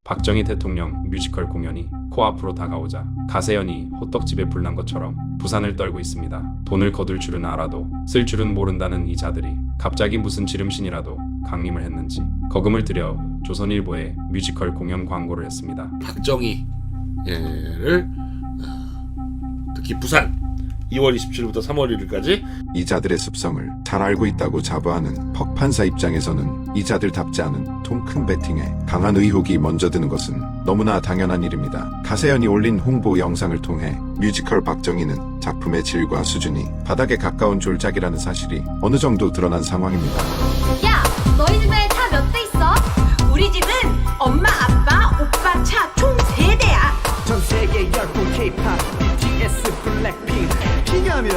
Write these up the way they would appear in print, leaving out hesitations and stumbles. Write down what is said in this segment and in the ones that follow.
박정희 대통령 뮤지컬 공연이 코앞으로 다가오자 가세연이 호떡집에 불난 것처럼 부산을 떨고 있습니다. 돈을 거둘 줄은 알아도 쓸 줄은 모른다는 이자들이 갑자기 무슨 지름신이라도 강림을 했는지 거금을 들여 조선일보에 뮤지컬 공연 광고를 했습니다. 박정희를 특히 부산 2월 27일부터 3월 1일까지 이자들의 습성을 잘 알고 있다고 자부하는 퍽 판사 입장에서는 이자들답지 않은 통 큰 베팅에 강한 의혹이 먼저 드는 것은 너무나 당연한 일입니다. 가세연이 올린 홍보 영상을 통해 뮤지컬 박정희는 작품의 질과 수준이 바닥에 가까운 졸작이라는 사실이 어느 정도 드러난 상황입니다. 야, 너희 집에 차 몇 대 있어? 우리 집은 엄마, 아빠, 오빠 차 총 3대야. 전 세계 열풍 K-pop, BTS, 블랙핑 비냐면?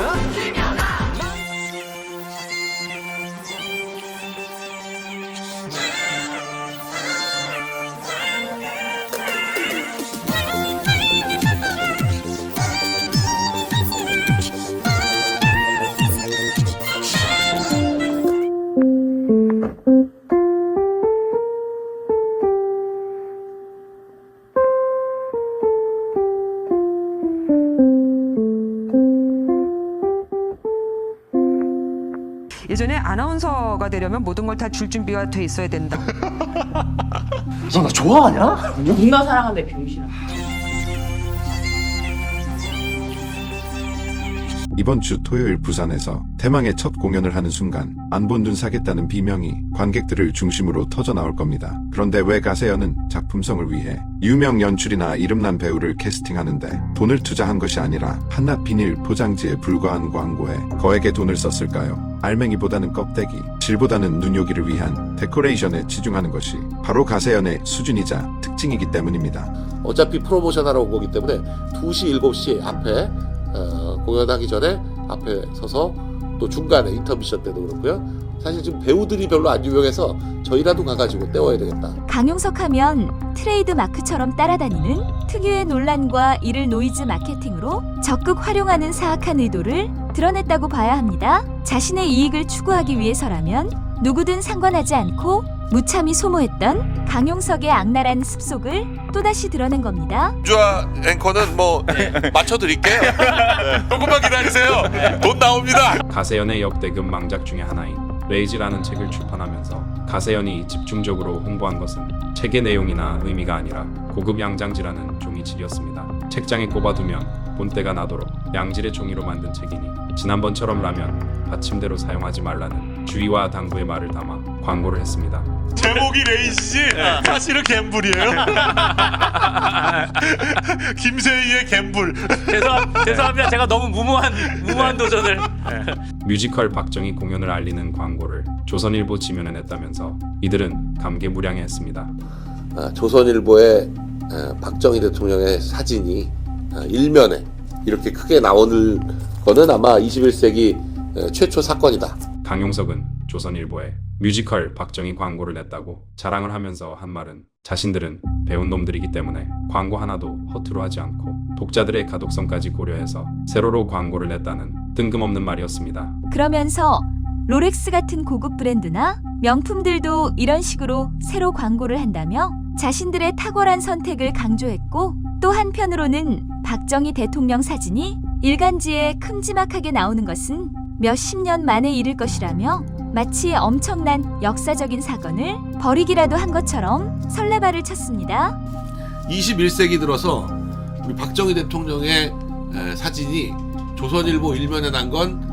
예전에 아나운서가 되려면 모든 걸 다 줄 준비가 돼 있어야 된다. 너 나 좋아하냐? 누나 사랑한다, 병신아. 이번 주 토요일 부산에서 대망의 첫 공연을 하는 순간 안 본 눈 사겠다는 비명이 관객들을 중심으로 터져 나올 겁니다. 그런데 왜 가세연은 작품성을 위해 유명 연출이나 이름난 배우를 캐스팅하는데 돈을 투자한 것이 아니라 한낱 비닐 포장지에 불과한 광고에 거액의 돈을 썼을까요? 알맹이보다는 껍데기, 질보다는 눈요기를 위한 데코레이션에 치중하는 것이 바로 가세연의 수준이자 특징이기 때문입니다. 어차피 프로모션 하러 온 거기 때문에 2시, 7시 앞에 공연하기 전에 앞에 서서 또 중간에 인터미션 때도 그렇고요. 사실 지금 배우들이 별로 안 유명해서 저희라도 가가지고 떼워야 되겠다. 강용석 하면 트레이드 마크처럼 따라다니는 특유의 논란과 이를 노이즈 마케팅으로 적극 활용하는 사악한 의도를 드러냈다고 봐야 합니다. 자신의 이익을 추구하기 위해서라면 누구든 상관하지 않고 무참히 소모했던 강용석의 악랄한 습속을 또다시 드러낸 겁니다. 주아 앵커는 뭐 맞춰드릴게요. 조금만 기다리세요. 돈 나옵니다. 가세연의 역대급 망작 중에 하나인 레이지라는 책을 출판하면서 가세연이 집중적으로 홍보한 것은 책의 내용이나 의미가 아니라 고급 양장지라는 종이질이었습니다. 책장에 꼽아두면 본때가 나도록 양질의 종이로 만든 책이니 지난번처럼 라면 받침대로 사용하지 말라는 주의와 당부의 말을 담아 광고를 했습니다. 제목이 레이지 사실은 갬블이에요. 김세희의 갬블. 죄송합니다. 제가 너무 무모한 도전을. 뮤지컬 박정희 공연을 알리는 광고를 조선일보 지면에 냈다면서 이들은 감개무량해했습니다. 조선일보에 박정희 대통령의 사진이 일면에 이렇게 크게 나오는 거는 아마 21세기 최초 사건이다. 강용석은 조선일보에 뮤지컬 박정희 광고를 냈다고 자랑을 하면서 한 말은 자신들은 배운 놈들이기 때문에 광고 하나도 허투루 하지 않고 독자들의 가독성까지 고려해서 세로로 광고를 냈다는 뜬금없는 말이었습니다. 그러면서 롤렉스 같은 고급 브랜드나 명품들도 이런 식으로 세로 광고를 한다며 자신들의 탁월한 선택을 강조했고 또 한편으로는 박정희 대통령 사진이 일간지에 큼지막하게 나오는 것은 몇십 년 만에 이를 것이라며 마치 엄청난 역사적인 사건을 벌이기라도 한 것처럼 설레발을 쳤습니다. 21세기 들어서 우리 박정희 대통령의 사진이 조선일보 일면에 난 건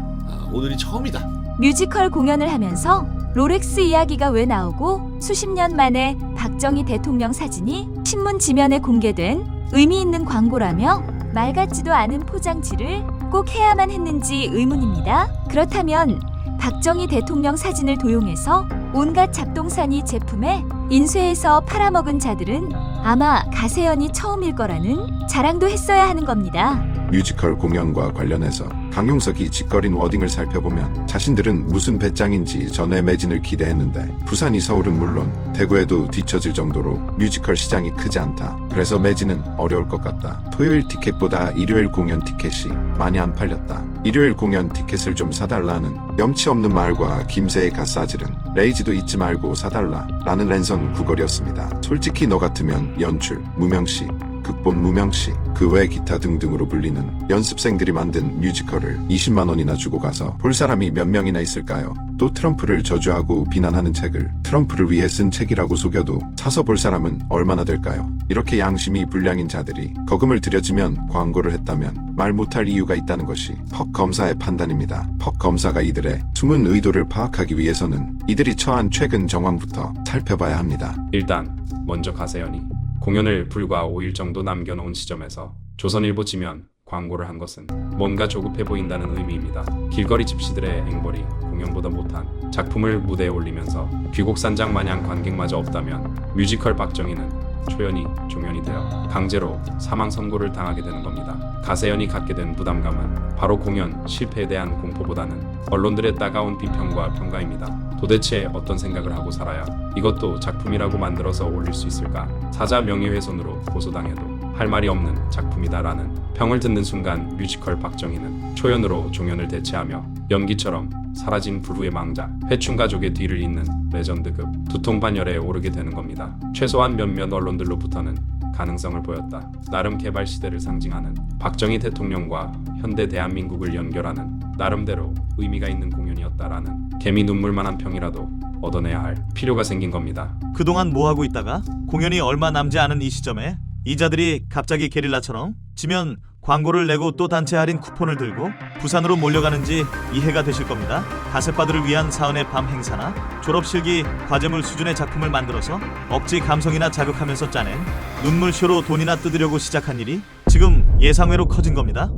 오늘이 처음이다. 뮤지컬 공연을 하면서 롤렉스 이야기가 왜 나오고 수십 년 만에 박정희 대통령 사진이 신문 지면에 공개된 의미 있는 광고라며 말 같지도 않은 포장지를 꼭 해야만 했는지 의문입니다. 그렇다면 박정희 대통령 사진을 도용해서 온갖 잡동사니 제품에 인쇄해서 팔아먹은 자들은 아마 가세연이 처음일 거라는 자랑도 했어야 하는 겁니다. 뮤지컬 공연과 관련해서 강용석이 짓거린 워딩을 살펴보면 자신들은 무슨 배짱인지 전에 매진을 기대했는데 부산이 서울은 물론 대구에도 뒤처질 정도로 뮤지컬 시장이 크지 않다. 그래서 매진은 어려울 것 같다. 토요일 티켓보다 일요일 공연 티켓이 많이 안 팔렸다. 일요일 공연 티켓을 좀 사달라는 염치 없는 말과 김세의 갓사질은 레이지도 잊지 말고 사달라 라는 랜선 구걸이었습니다. 솔직히 너 같으면 연출, 무명시, 극본 무명시, 그 외 기타 등등으로 불리는 연습생들이 만든 뮤지컬을 20만 원이나 주고 가서 볼 사람이 몇 명이나 있을까요? 또 트럼프를 저주하고 비난하는 책을 트럼프를 위해 쓴 책이라고 속여도 사서 볼 사람은 얼마나 될까요? 이렇게 양심이 불량인 자들이 거금을 들여지면 광고를 했다면 말 못할 이유가 있다는 것이 퍽 검사의 판단입니다. 퍽 검사가 이들의 숨은 의도를 파악하기 위해서는 이들이 처한 최근 정황부터 살펴봐야 합니다. 일단 먼저 가세연이 공연을 불과 5일 정도 남겨놓은 시점에서 조선일보 지면 광고를 한 것은 뭔가 조급해 보인다는 의미입니다. 길거리 집시들의 앵벌이 공연보다 못한 작품을 무대에 올리면서 귀곡산장 마냥 관객마저 없다면 뮤지컬 박정희는 초연이 종연이 되어 강제로 사망 선고를 당하게 되는 겁니다. 가세연이 갖게 된 부담감은 바로 공연 실패에 대한 공포보다는 언론들의 따가운 비평과 평가입니다. 도대체 어떤 생각을 하고 살아야 이것도 작품이라고 만들어서 올릴 수 있을까? 사자 명예훼손으로 고소당해도 할 말이 없는 작품이다라는 평을 듣는 순간 뮤지컬 박정희는 초연으로 종연을 대체하며 연기처럼 사라진 불후의 망자, 회춘가족의 뒤를 잇는 레전드급 두통반열에 오르게 되는 겁니다. 최소한 몇몇 언론들로부터는 가능성을 보였다. 나름 개발 시대를 상징하는 박정희 대통령과 현대 대한민국을 연결하는 나름대로 의미가 있는 공연이었다라는 개미 눈물만한 평이라도 얻어내야 할 필요가 생긴 겁니다. 그동안 뭐하고 있다가 공연이 얼마 남지 않은 이 시점에 이자들이 갑자기 게릴라처럼 지면 광고를 내고 또 단체 할인 쿠폰을 들고 부산으로 몰려가는지 이해가 되실 겁니다. 가세빠들을 위한 사은의 밤 행사나 졸업실기 과제물 수준의 작품을 만들어서 억지 감성이나 자극하면서 짜낸 눈물쇼로 돈이나 뜯으려고 시작한 일이 지금 예상외로 커진 겁니다.